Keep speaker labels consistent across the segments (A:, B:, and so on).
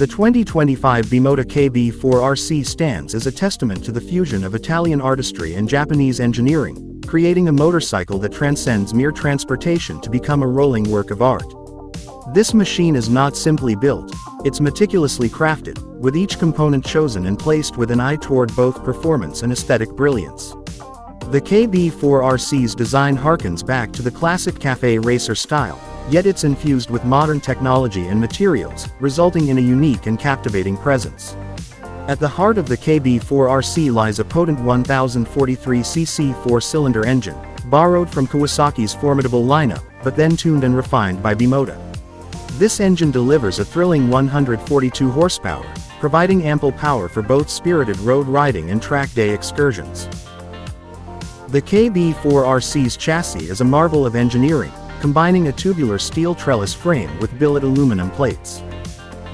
A: The 2025 Bimota KB4RC stands as a testament to the fusion of Italian artistry and Japanese engineering, creating a motorcycle that transcends mere transportation to become a rolling work of art. This machine is not simply built, it's meticulously crafted, with each component chosen and placed with an eye toward both performance and aesthetic brilliance. The KB4RC's design harkens back to the classic café racer style, yet it's infused with modern technology and materials, resulting in a unique and captivating presence. At the heart of the KB4RC lies a potent 1043cc four-cylinder engine, borrowed from Kawasaki's formidable lineup, but then tuned and refined by Bimota. This engine delivers a thrilling 142 horsepower, providing ample power for both spirited road riding and track day excursions. The KB4RC's chassis is a marvel of engineering, combining a tubular steel trellis frame with billet aluminum plates.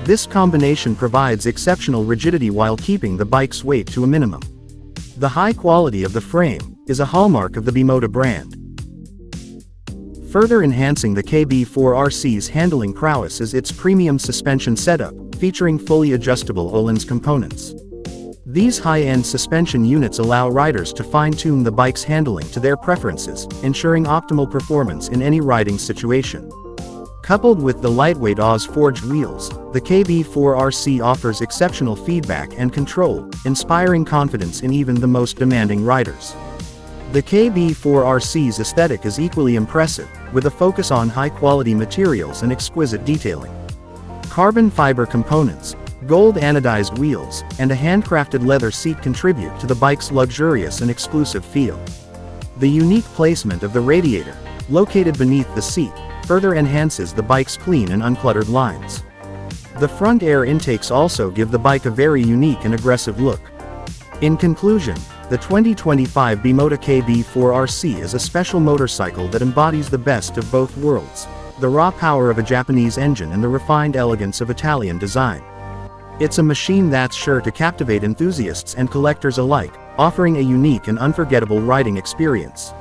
A: This combination provides exceptional rigidity while keeping the bike's weight to a minimum. The high quality of the frame is a hallmark of the Bimota brand. Further enhancing the KB4RC's handling prowess is its premium suspension setup, featuring fully adjustable Öhlins components. These high-end suspension units allow riders to fine-tune the bike's handling to their preferences, ensuring optimal performance in any riding situation. Coupled with the lightweight Oz-forged wheels, the KB4RC offers exceptional feedback and control, inspiring confidence in even the most demanding riders. The KB4RC's aesthetic is equally impressive, with a focus on high-quality materials and exquisite detailing. Carbon fiber components, gold anodized wheels, and a handcrafted leather seat contribute to the bike's luxurious and exclusive feel. The unique placement of the radiator, located beneath the seat, further enhances the bike's clean and uncluttered lines. The front air intakes also give the bike a very unique and aggressive look. In conclusion, the 2025 Bimota KB4RC is a special motorcycle that embodies the best of both worlds, the raw power of a Japanese engine and the refined elegance of Italian design. It's a machine that's sure to captivate enthusiasts and collectors alike, offering a unique and unforgettable riding experience.